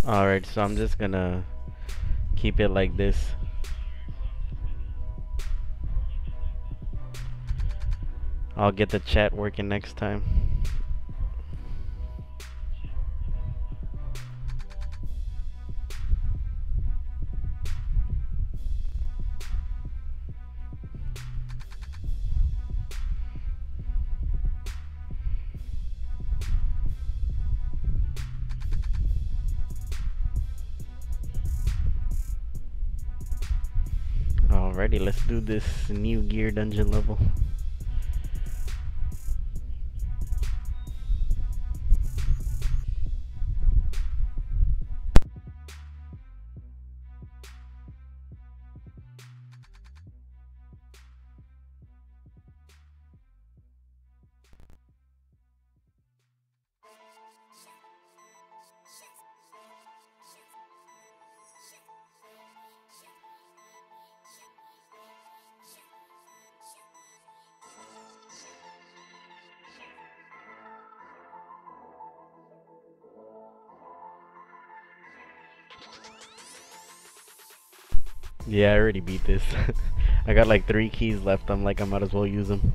Alright, so I'm just gonna keep it like this. I'll get the chat working next time. Alrighty, let's do this new gear dungeon level. Yeah, I already beat this. I got like 3 keys left. I'm like, I might as well use them.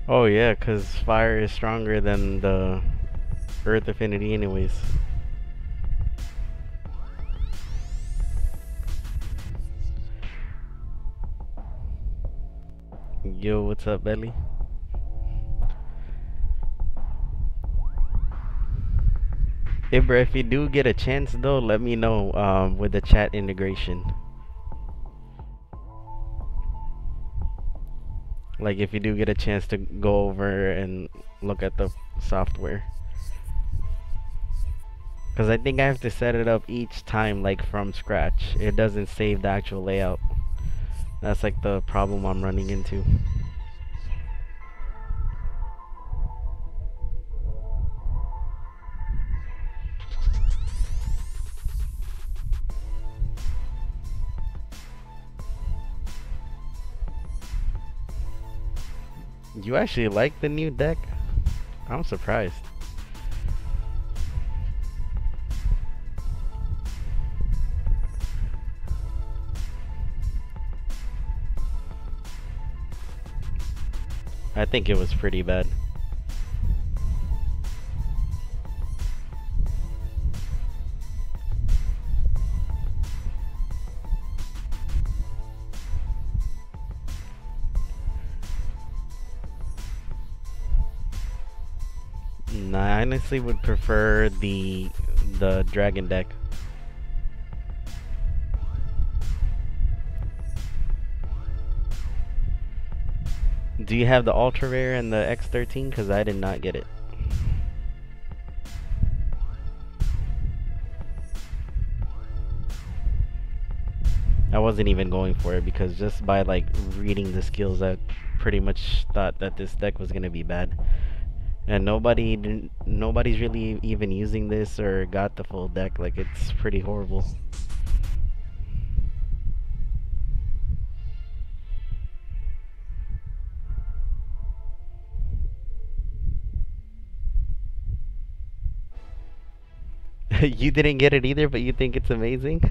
Oh yeah, cause fire is stronger than the earth affinity anyways. Yo, what's up, Belly? Hey bro, if you do get a chance though, let me know with the chat integration. Like if you do get a chance to go over and look at the software. Cause I think I have to set it up each time like from scratch. It doesn't save the actual layout. That's like the problem I'm running into. You actually like the new deck? I'm surprised. I think it was pretty bad. Nah, I honestly would prefer the dragon deck. Do you have the ultra rare and the X13? Cause I did not get it. I wasn't even going for it because just by like reading the skills, I pretty much thought that this deck was gonna be bad. And nobody's really even using this or got the full deck. Like it's pretty horrible. You didn't get it either, but you think it's amazing?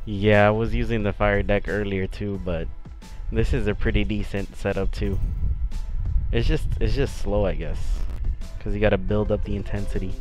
Yeah, I was using the fire deck earlier too, but this is a pretty decent setup too. It's just slow, I guess, because you got to build up the intensity.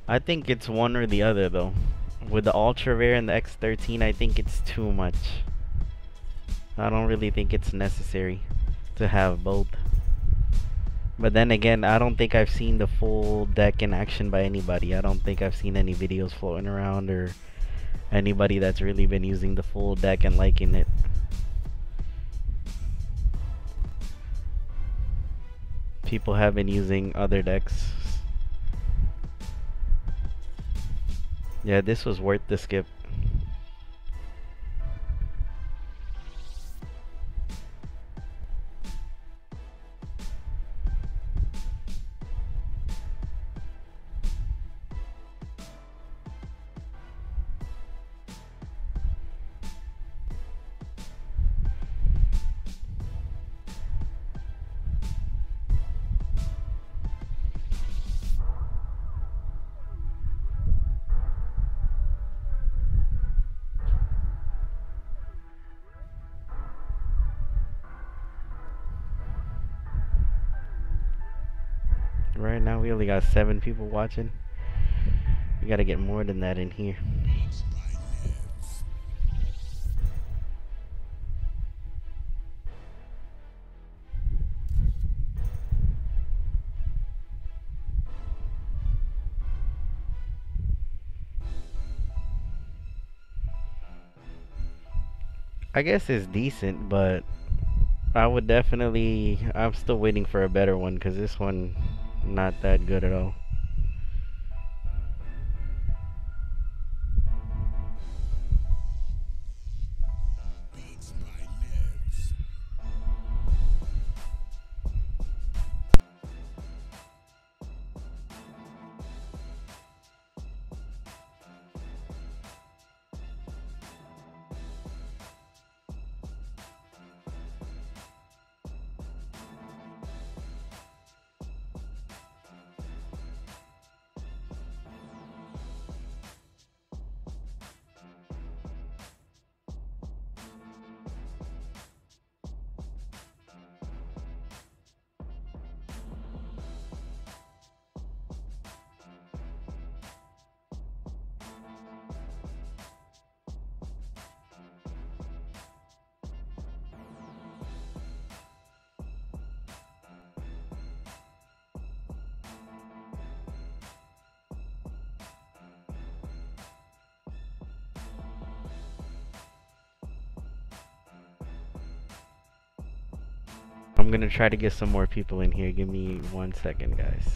I think it's one or the other though. With the ultra rare and the X13, I think it's too much. I don't really think it's necessary to have both. But then again, I don't think I've seen the full deck in action by anybody. I don't think I've seen any videos floating around or anybody that's really been using the full deck and liking it. People have been using other decks. Yeah, this was worth the skip. Right now we only got 7 people watching. We gotta get more than that in here. I guess it's decent, but I'm still waiting for a better one because this one not that good at all. I'm gonna try to get some more people in here. Give me 1 second, guys.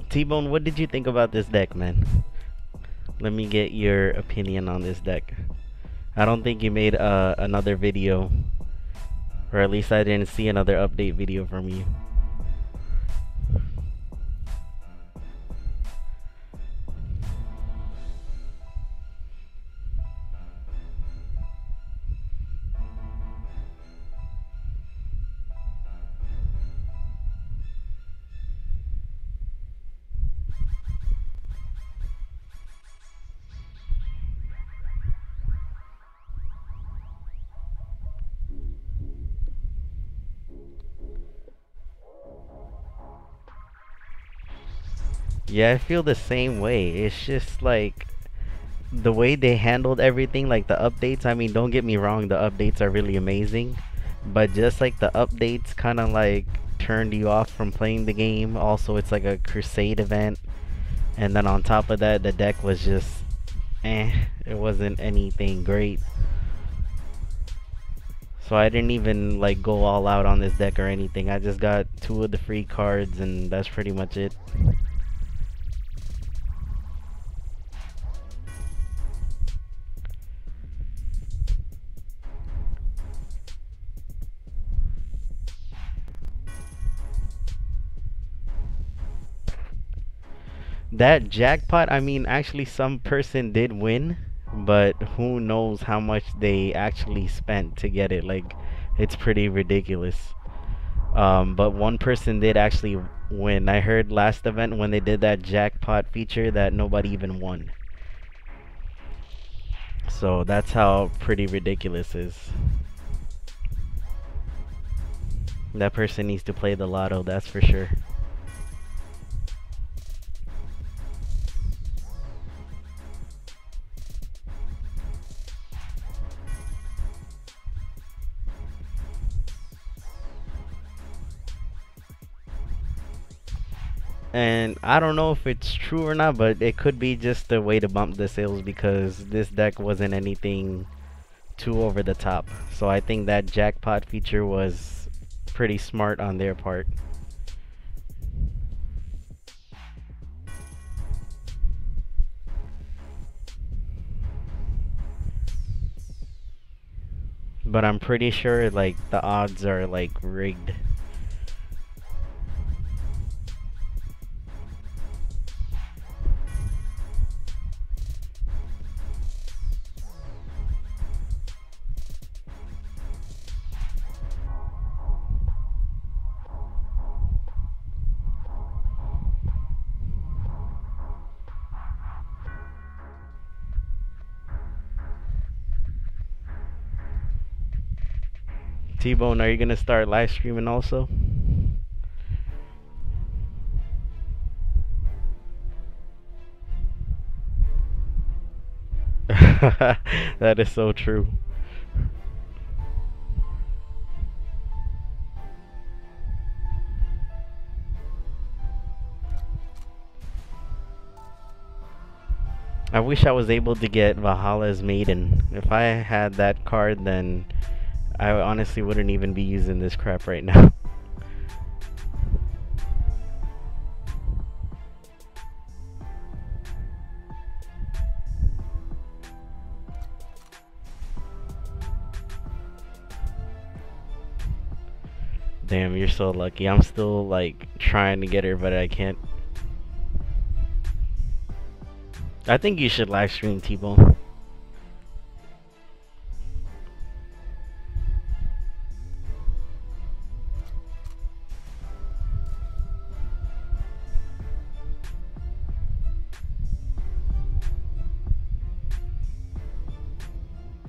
T-Bone, what did you think about this deck, man? Let me get your opinion on this deck. I don't think you made another video, or at least I didn't see another update video from you. Yeah, I feel the same way. It's just like the way they handled everything, like the updates. I mean, don't get me wrong, the updates are really amazing, but just like the updates kind of like turned you off from playing the game. Also, it's like a crusade event, and then on top of that, the deck was just it wasn't anything great. So I didn't even like go all out on this deck or anything. I just got 2 of the free cards, and that's pretty much it. That jackpot, I mean, actually some person did win, but who knows how much they actually spent to get it. Like, it's pretty ridiculous. But one person did actually win. I heard last event when they did that jackpot feature that nobody even won. So that's how pretty ridiculous is. That person needs to play the lotto, that's for sure. And I don't know if it's true or not, but it could be just a way to bump the sales because this deck wasn't anything too over the top. So I think that jackpot feature was pretty smart on their part. But I'm pretty sure like the odds are like rigged. T-Bone, are you gonna start live streaming also? That is so true. I wish I was able to get Valhalla's Maiden. If I had that card, then I honestly wouldn't even be using this crap right now. Damn, you're so lucky. I'm still like trying to get her, but I can't. I think you should live stream, T-Bone.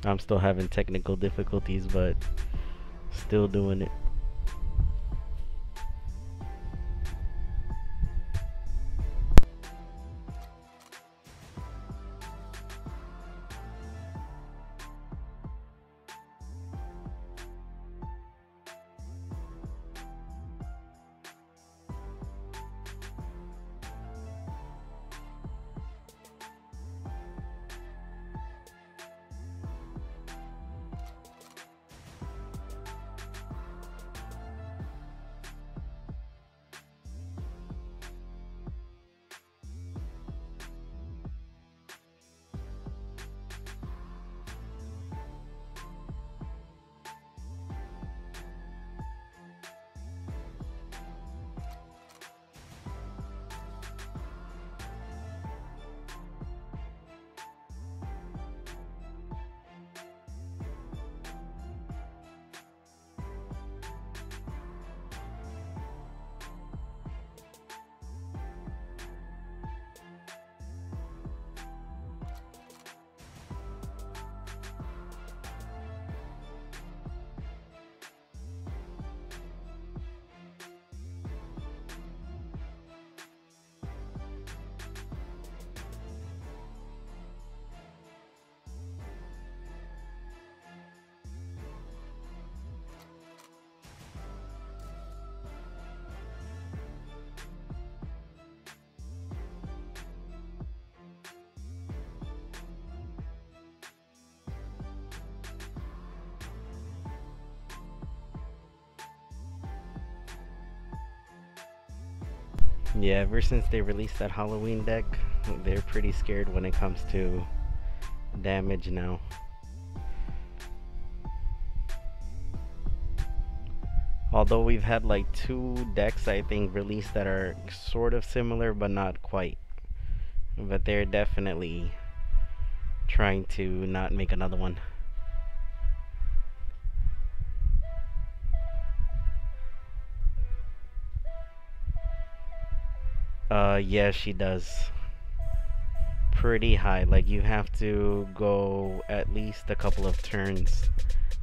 I'm still having technical difficulties, but still doing it. Yeah, ever since they released that Halloween deck, they're pretty scared when it comes to damage now. Although we've had like 2 decks I think released that are sort of similar but not quite. But they're definitely trying to not make another one. Yeah, she does. Pretty high. Like you have to go at least a couple of turns,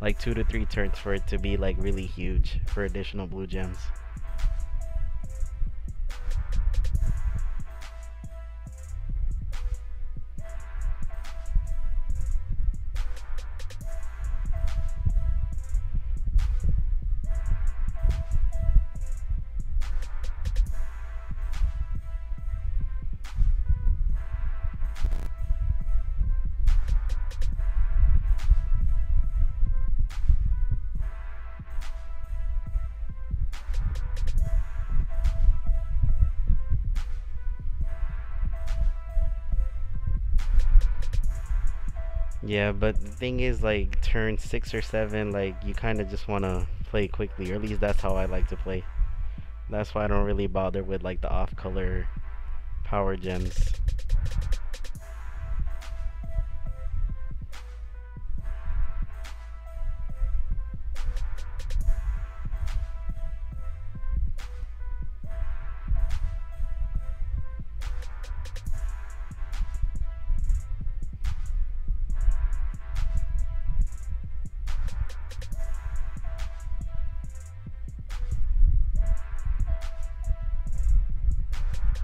like 2 to 3 turns for it to be like really huge for additional blue gems. Yeah, but the thing is, like, turn 6 or 7, like, you kind of just want to play quickly, or at least that's how I like to play. That's why I don't really bother with, like, the off-color power gems.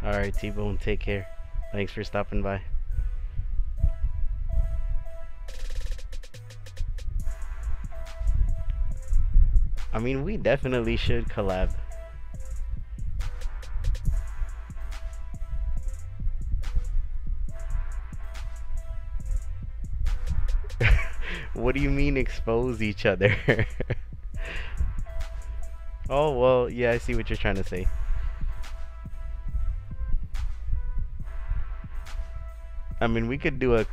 Alright, T-Bone, take care. Thanks for stopping by. I mean, we definitely should collab. What do you mean expose each other? Oh, well, yeah, I see what you're trying to say. I mean, we could do a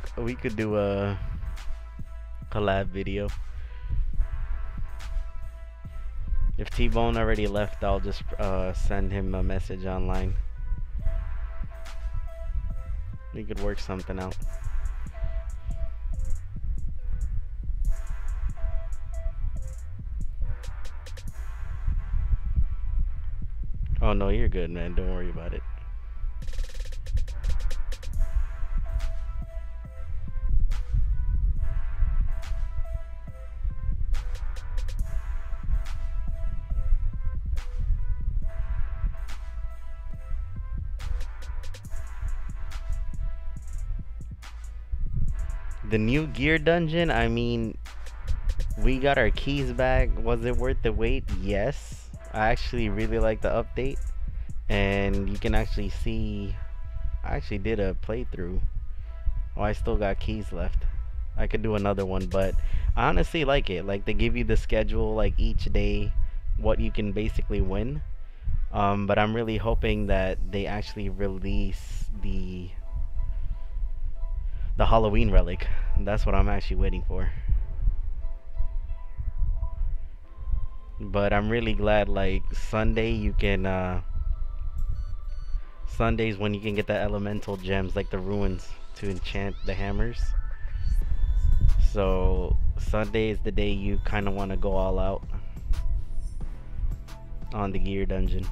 collab video. If T-Bone already left, I'll just send him a message online. We could work something out. Oh no, you're good, man. Don't worry about it. The new gear dungeon, I mean, we got our keys back. Was it worth the wait? Yes. I actually really like the update. And you can actually see, I actually did a playthrough. Oh, I still got keys left. I could do another one, but I honestly like it. Like, they give you the schedule, like, each day, what you can basically win. But I'm really hoping that they actually release the Halloween relic. That's what I'm actually waiting for. But I'm really glad, like, Sunday you can Sundays when you can get the elemental gems like the ruins to enchant the hammers. So Sunday is the day you kind of want to go all out on the gear dungeon.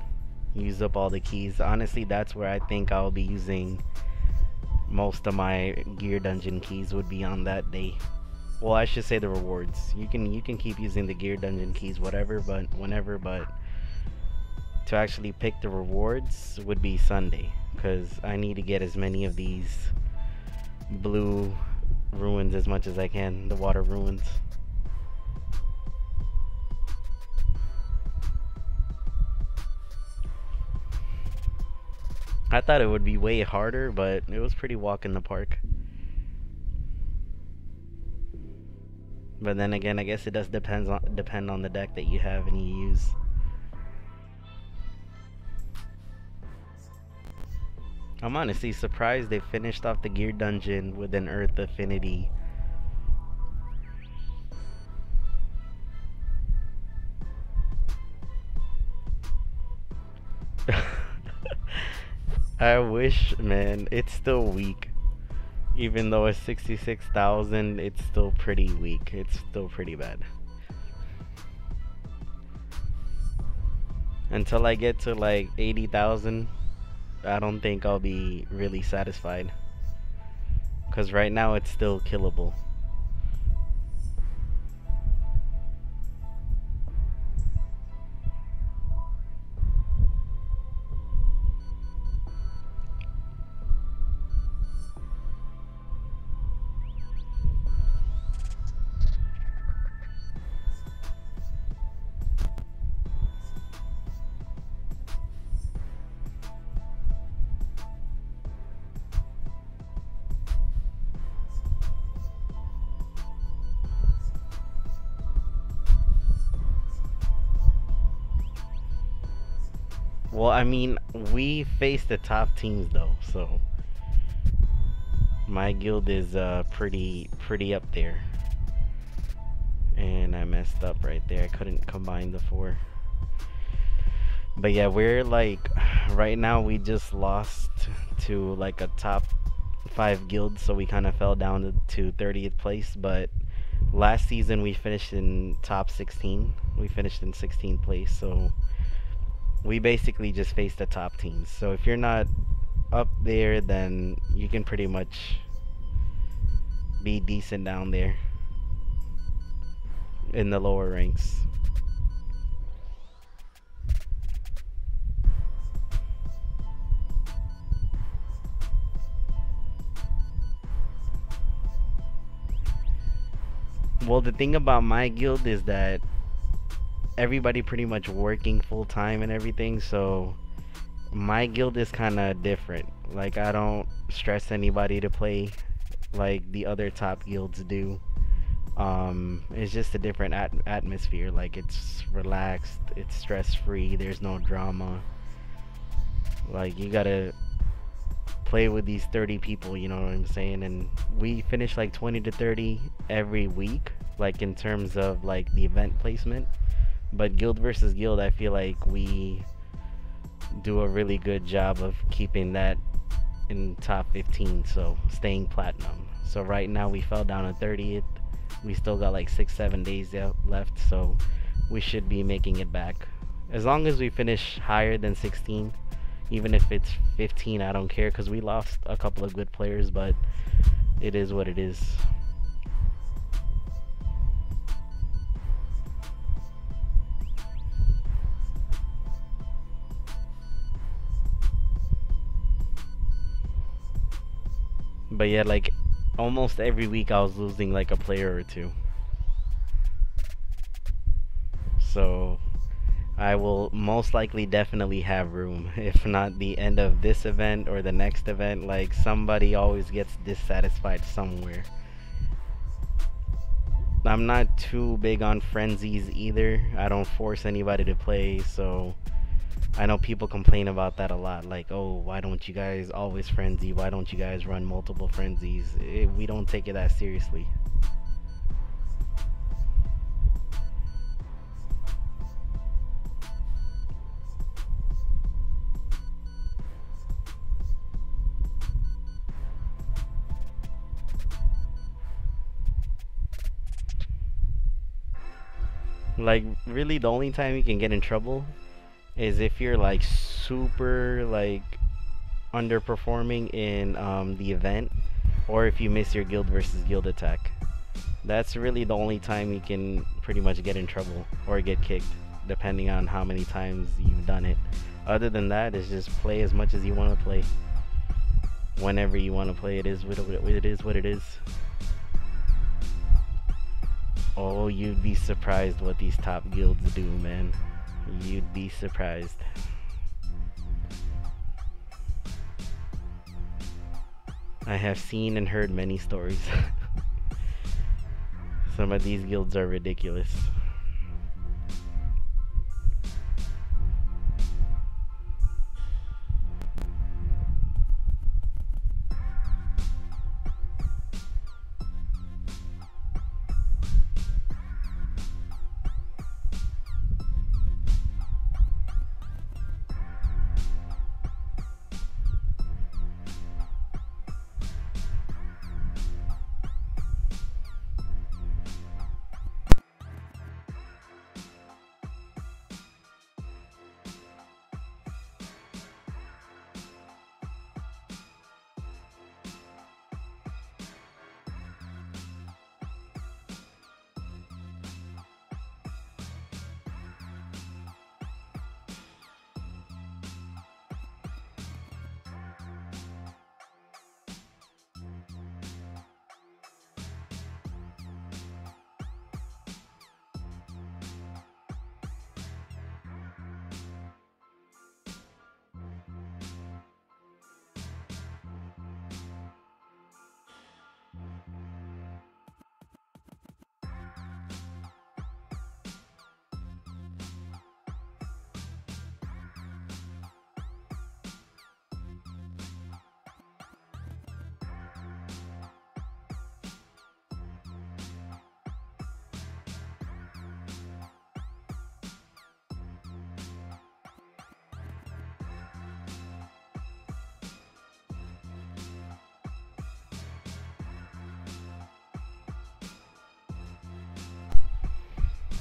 Use up all the keys. Honestly, that's where I think I'll be using most of my gear dungeon keys, would be on that day. Well, I should say the rewards. You can keep using the gear dungeon keys whatever, but whenever, but to actually pick the rewards would be Sunday, because I need to get as many of these blue ruins as much as I can, the water ruins. I thought it would be way harder, but it was pretty walk in the park. But then again, I guess it does depend on the deck that you have and you use. I'm honestly surprised they finished off the gear dungeon with an Earth Affinity. I wish, man. It's still weak. Even though it's 66,000, it's still pretty weak. It's still pretty bad. Until I get to like 80,000, I don't think I'll be really satisfied. Because right now it's still killable. Well, I mean, we face the top teams though, so my guild is pretty up there. And I messed up right there. I couldn't combine the four. But yeah, we're like right now we just lost to like a top 5 guild, so we kind of fell down to 30th place, but last season we finished in top 16. We finished in 16th place, so we basically just faced the top teams. So if you're not up there, then you can pretty much be decent down there in the lower ranks. Well, the thing about my guild is that everybody pretty much working full time and everything, so my guild is kind of different. Like, I don't stress anybody to play like the other top guilds do. It's just a different atmosphere. Like, it's relaxed, it's stress free, there's no drama. Like, you gotta play with these 30 people, you know what I'm saying? And we finish like 20 to 30 every week, like in terms of like the event placement. But guild versus guild, I feel like we do a really good job of keeping that in top 15, so staying platinum. So right now we fell down to 30th. We still got like 6-7 days left, so we should be making it back. As long as we finish higher than 16, even if it's 15, I don't care, because we lost a couple of good players, but it is what it is. But yeah, like almost every week I was losing like a player or two. So I will most likely definitely have room. If not the end of this event or the next event, like somebody always gets dissatisfied somewhere. I'm not too big on frenzies either. I don't force anybody to play, so I know people complain about that a lot. Like, oh, why don't you guys always frenzy? Why don't you guys run multiple frenzies? We don't take it that seriously. Like, really, the only time you can get in trouble is if you're like super like underperforming in the event, or if you miss your guild versus guild attack. That's really the only time you can pretty much get in trouble or get kicked, depending on how many times you've done it. Other than that, it's just play as much as you want to play. Whenever you want to play, it is what it is. Oh, you'd be surprised what these top guilds do, man. You'd be surprised. I have seen and heard many stories. Some of these guilds are ridiculous.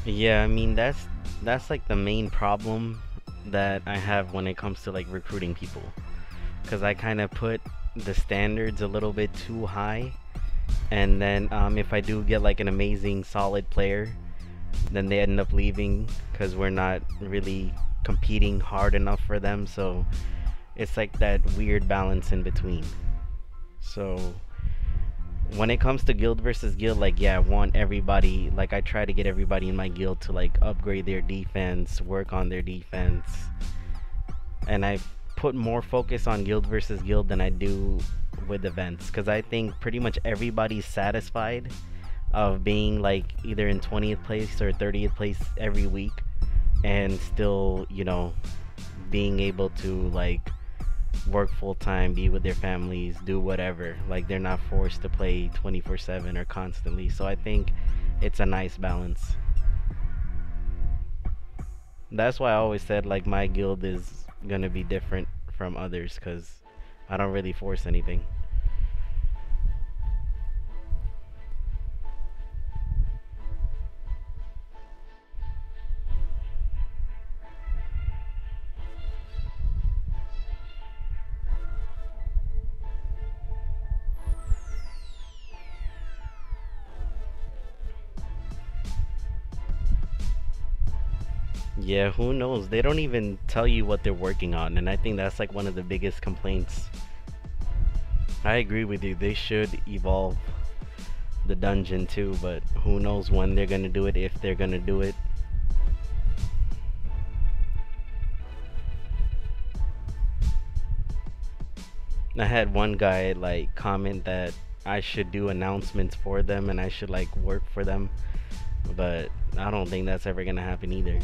Yeah, I mean that's like the main problem that I have when it comes to like recruiting people, because I kind of put the standards a little bit too high, and then if I do get like an amazing solid player, then they end up leaving because we're not really competing hard enough for them. So it's like that weird balance in between. So when it comes to guild versus guild, like yeah, I want everybody, like I try to get everybody in my guild to like upgrade their defense, work on their defense, and I put more focus on guild versus guild than I do with events, because I think pretty much everybody's satisfied of being like either in 20th place or 30th place every week, and still, you know, being able to like work full time, be with their families, do whatever. Like they're not forced to play 24/7 or constantly. So I think it's a nice balance. That's why I always said like my guild is gonna be different from others, because I don't really force anything. Yeah, who knows? They don't even tell you what they're working on, and I think that's like one of the biggest complaints. I agree with you. They should evolve the dungeon too, but who knows when they're gonna do it, if they're gonna do it. I had one guy like comment that I should do announcements for them and I should like work for them, but I don't think that's ever gonna happen either.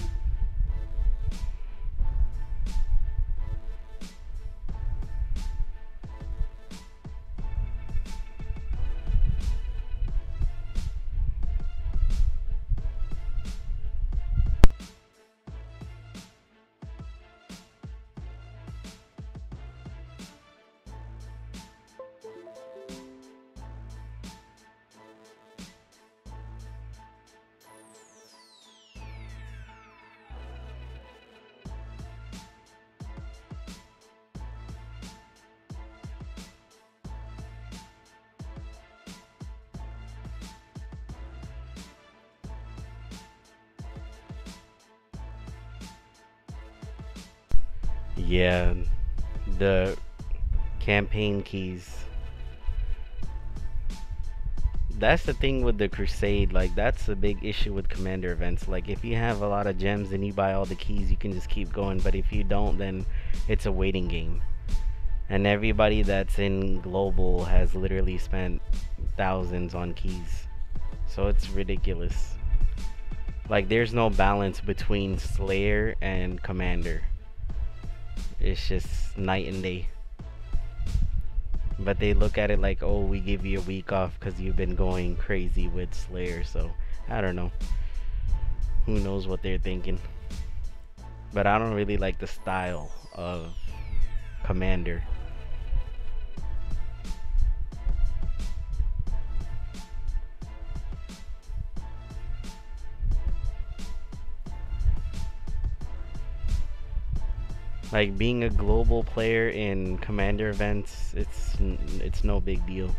Yeah, the campaign keys. That's the thing with the crusade, like that's a big issue with commander events. Like if you have a lot of gems and you buy all the keys, you can just keep going, but if you don't, then it's a waiting game. And everybody that's in global has literally spent thousands on keys. So it's ridiculous. Like there's no balance between Slayer and Commander. It's just night and day. But they look at it like, oh, we give you a week off because you've been going crazy with Slayer. So I don't know. Who knows what they're thinking? But I don't really like the style of Commander. Like being a global player in Commander events, it's no big deal.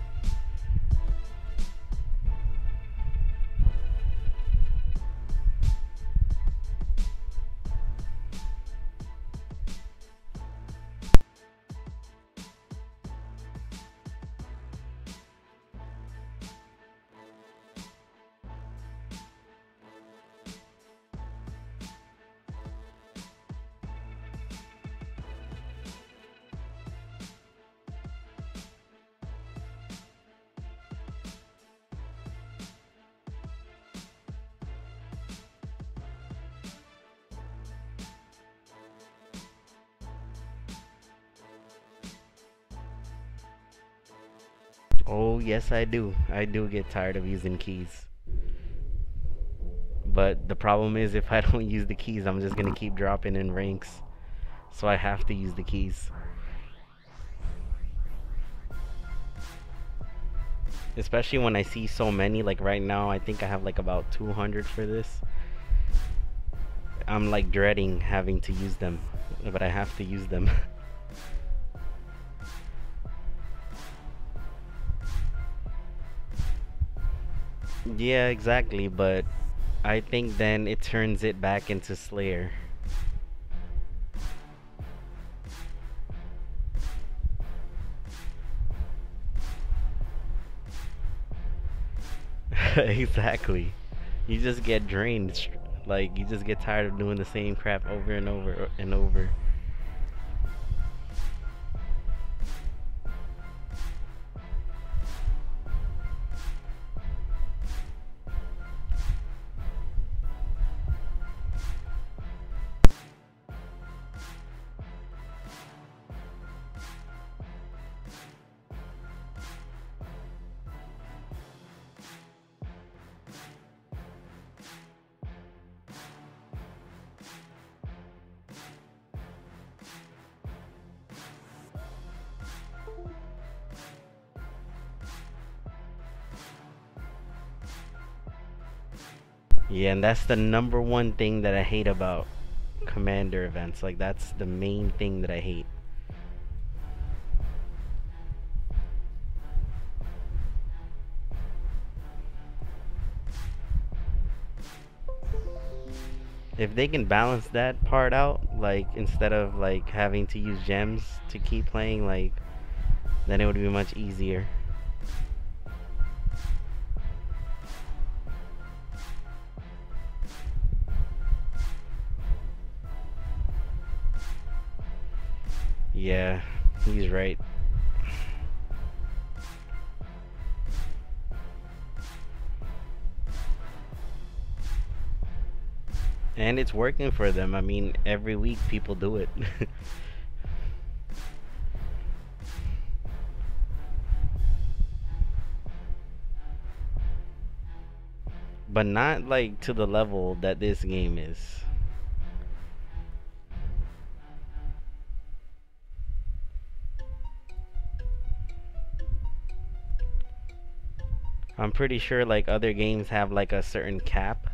Oh, yes, I do. I do get tired of using keys. But the problem is, if I don't use the keys, I'm just gonna keep dropping in ranks. So I have to use the keys. Especially when I see so many, like right now, I think I have like about 200 for this. I'm like dreading having to use them, but I have to use them. Yeah, exactly, but I think then it turns it back into Slayer. Exactly. You just get drained. Like, you just get tired of doing the same crap over and over and over. Yeah, and that's the number one thing that I hate about commander events. Like, that's the main thing that I hate. If they can balance that part out, like instead of like having to use gems to keep playing, like then it would be much easier. Yeah, he's right. And it's working for them. I mean, every week people do it. But not like to the level that this game is. I'm pretty sure like other games have like a certain cap.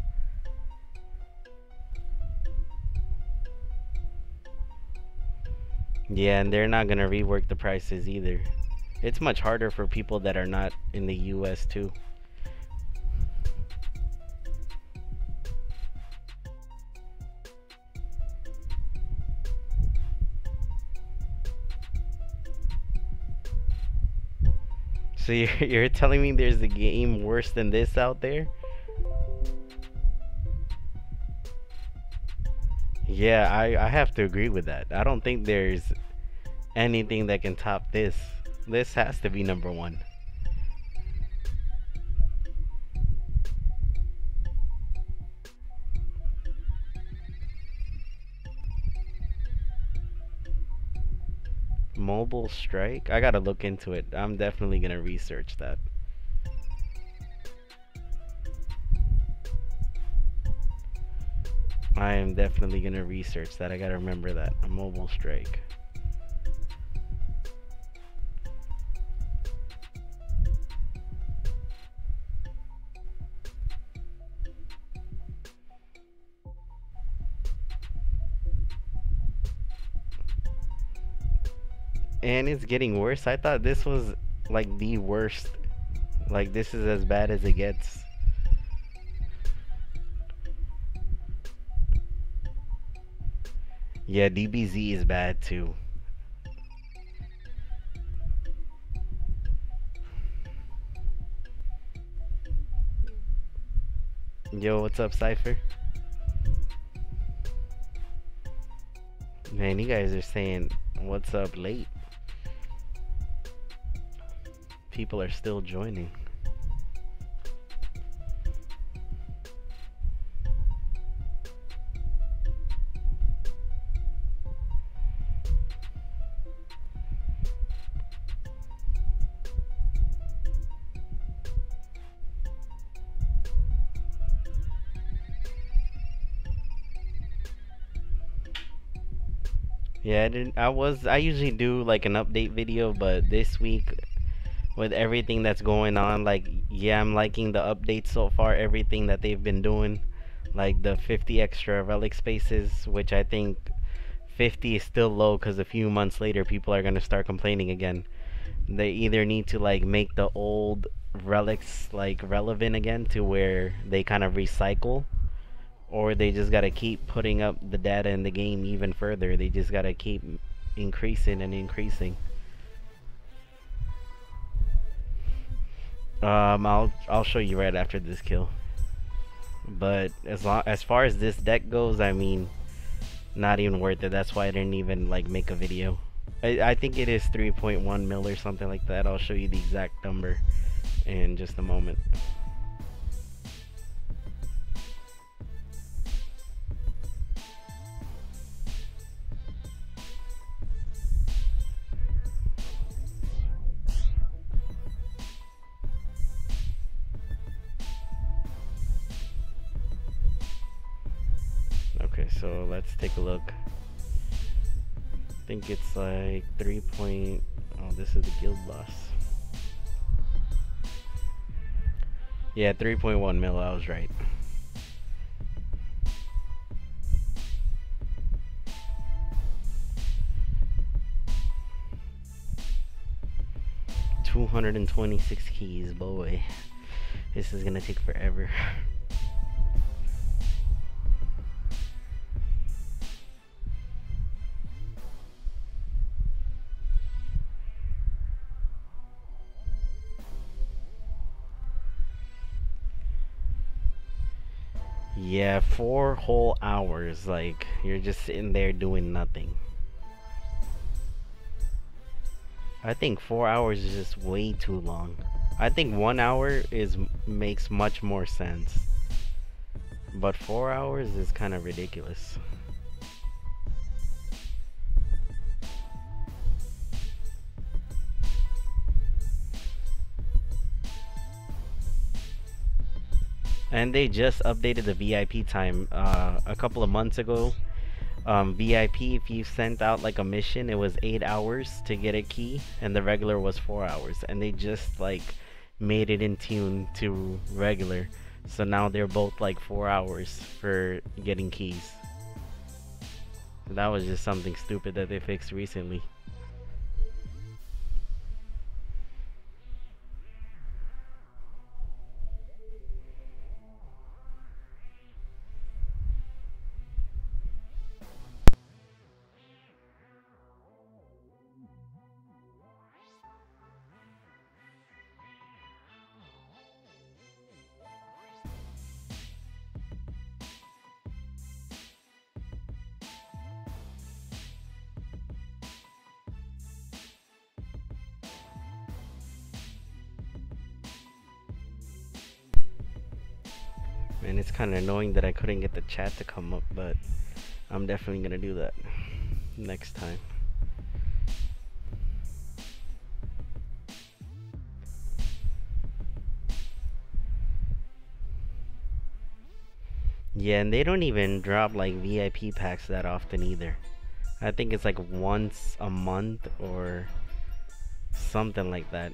Yeah, and they're not gonna rework the prices either. It's much harder for people that are not in the US too. So you're telling me there's a game worse than this out there? Yeah, I have to agree with that. I don't think there's anything that can top this. This has to be number one. Mobile Strike? I gotta look into it. I'm definitely gonna research that. I am definitely gonna research that. I gotta remember that. A Mobile Strike. And it's getting worse. I thought this was like the worst. Like this is as bad as it gets. Yeah, DBZ is bad too. Yo, what's up, Cypher? Man, you guys are saying what's up late. People are still joining. Yeah, I usually do like an update video, but this week with everything that's going on, like yeah, I'm liking the updates so far, everything that they've been doing. like the 50 extra relic spaces, which I think 50 is still low because a few months later people are going to start complaining again. They either need to like make the old relics like relevant again to where they kind of recycle, or they just got to keep putting up the data in the game even further. They just got to keep increasing and increasing. I'll show you right after this kill. But as far as this deck goes, I mean, not even worth it. That's why I didn't even like make a video. I think it is 3.1 mil or something like that. I'll show you the exact number in just a moment. Okay, so let's take a look. I think it's like 3. Oh, this is the guild boss. Yeah, 3.1 mil. I was right. $226 keys, boy. This is gonna take forever. Yeah, 4 whole hours. Like, you're just sitting there doing nothing. I think 4 hours is just way too long. I think 1 hour makes much more sense. But 4 hours is kind of ridiculous. And they just updated the VIP time a couple of months ago. VIP, if you sent out like a mission, it was 8 hours to get a key, and the regular was 4 hours. And they just like made it in tune to regular, so now they're both like 4 hours for getting keys. That was just something stupid that they fixed recently. And it's kind of annoying that I couldn't get the chat to come up, but I'm definitely gonna do that next time. Yeah, and they don't even drop like VIP packs that often either. I think it's like once a month or something like that.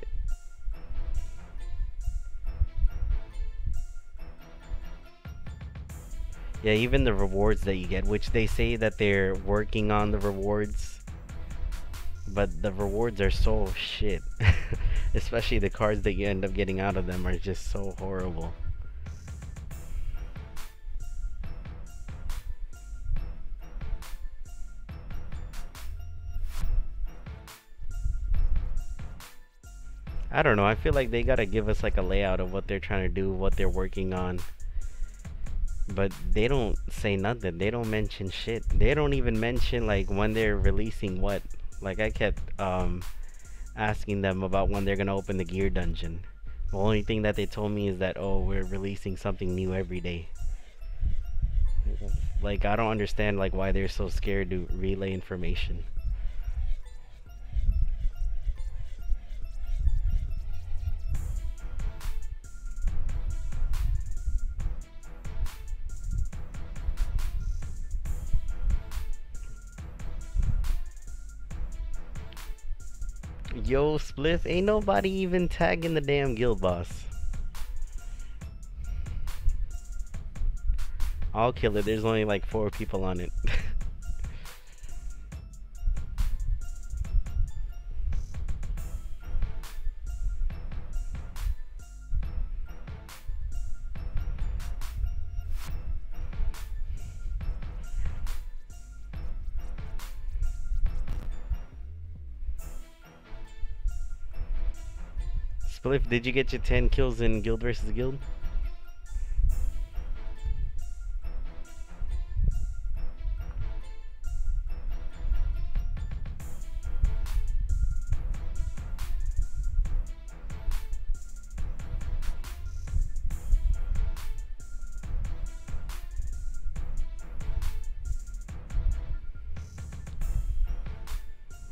Yeah, even the rewards that you get, which they say that they're working on the rewards, but the rewards are so shit. Especially the cards that you end up getting out of them are just so horrible. I don't know, I feel like they gotta give us like a layout of what they're trying to do, what they're working on. But they don't say nothing. They don't mention shit. They don't even mention like when they're releasing what. Like I kept asking them about when they're gonna open the gear dungeon. The only thing that they told me is that, oh, we're releasing something new every day. Like I don't understand like why they're so scared to relay information. Yo, Spliff, ain't nobody even tagging the damn guild boss. I'll kill it. There's only like 4 people on it. Spliff, did you get your 10 kills in Guild versus Guild?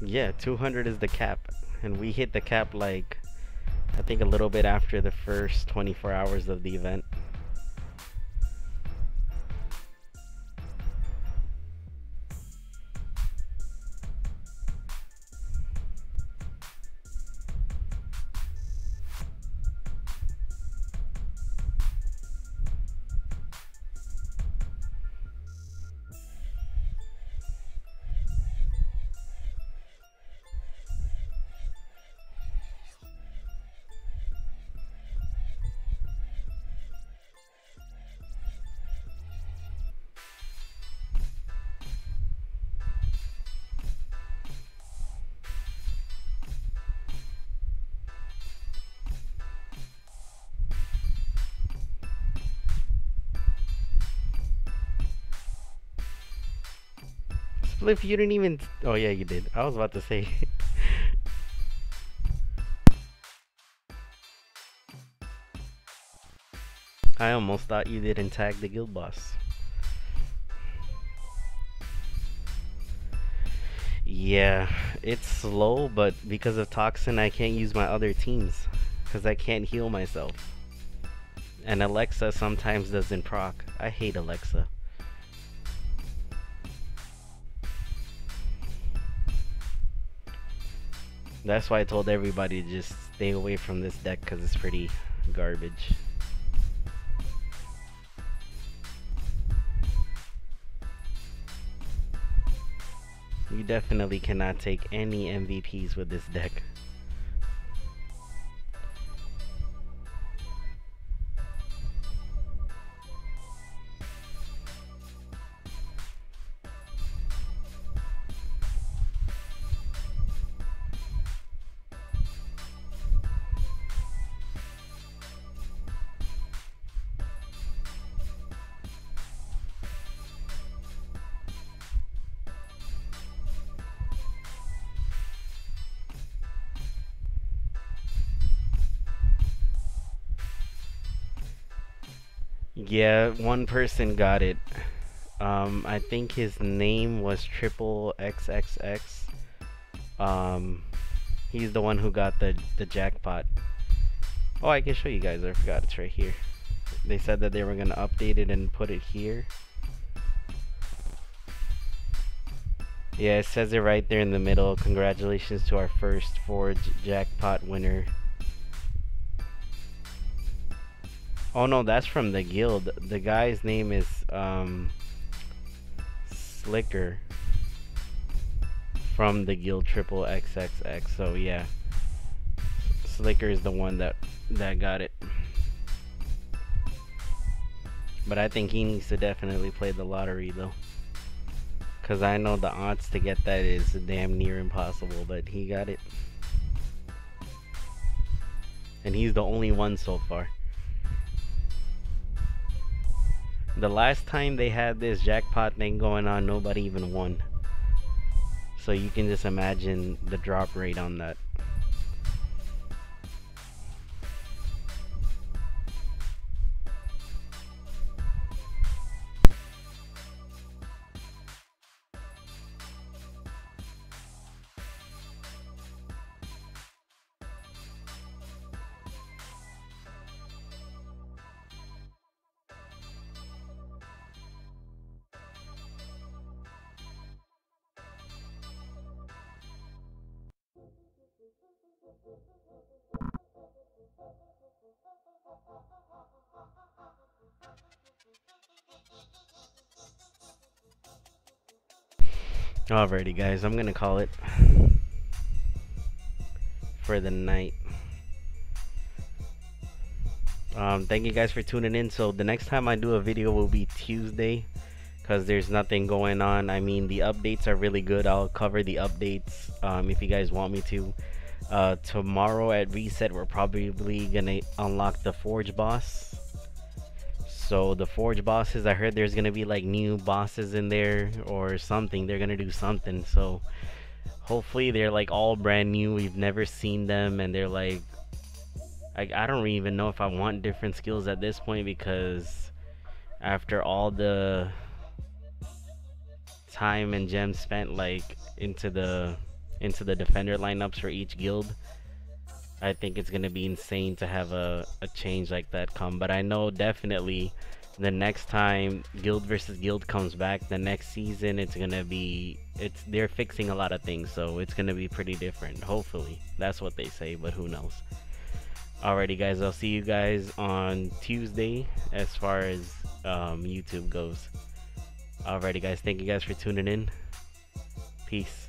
Yeah, 200 is the cap. And we hit the cap like, I think a little bit after the first 24 hours of the event. Spliff, you didn't even. Oh, yeah, you did. I was about to say. I almost thought you didn't tag the guild boss. Yeah, it's slow, but because of Toxin, I can't use my other teams. Because I can't heal myself. And Alexa sometimes doesn't proc. I hate Alexa. That's why I told everybody to just stay away from this deck because it's pretty garbage. You definitely cannot take any MVPs with this deck. Yeah, one person got it. I think his name was Triple XXX. He's the one who got the jackpot. Oh, I can show you guys. I forgot it's right here. They said that they were gonna update it and put it here. Yeah, it says it right there in the middle. Congratulations to our first Forge jackpot winner. Oh no, that's from the guild. The guy's name is Slicker from the guild Triple XXX. So yeah, Slicker is the one that got it. But I think he needs to definitely play the lottery though, cause I know the odds to get that is damn near impossible. But he got it, and he's the only one so far. The last time they had this jackpot thing going on, nobody even won. So you can just imagine the drop rate on that. Alrighty, guys, I'm gonna call it for the night. Thank you guys for tuning in. So the next time I do a video will be Tuesday, because there's nothing going on. I mean, the updates are really good. I'll cover the updates if you guys want me to. Tomorrow at reset, we're probably gonna unlock the Forge boss. So the Forge bosses, I heard there's gonna be like new bosses in there or something. They're gonna do something. So hopefully they're like all brand new. We've never seen them, and they're like I don't even know if I want different skills at this point, because after all the time and gems spent like into the defender lineups for each guild, I think it's gonna be insane to have a change like that come. But I know definitely the next time guild versus guild comes back the next season, it's gonna be they're fixing a lot of things, so it's gonna be pretty different. Hopefully, that's what they say, but who knows. Alrighty, guys, I'll see you guys on Tuesday as far as YouTube goes. Alrighty, guys, thank you guys for tuning in. Peace.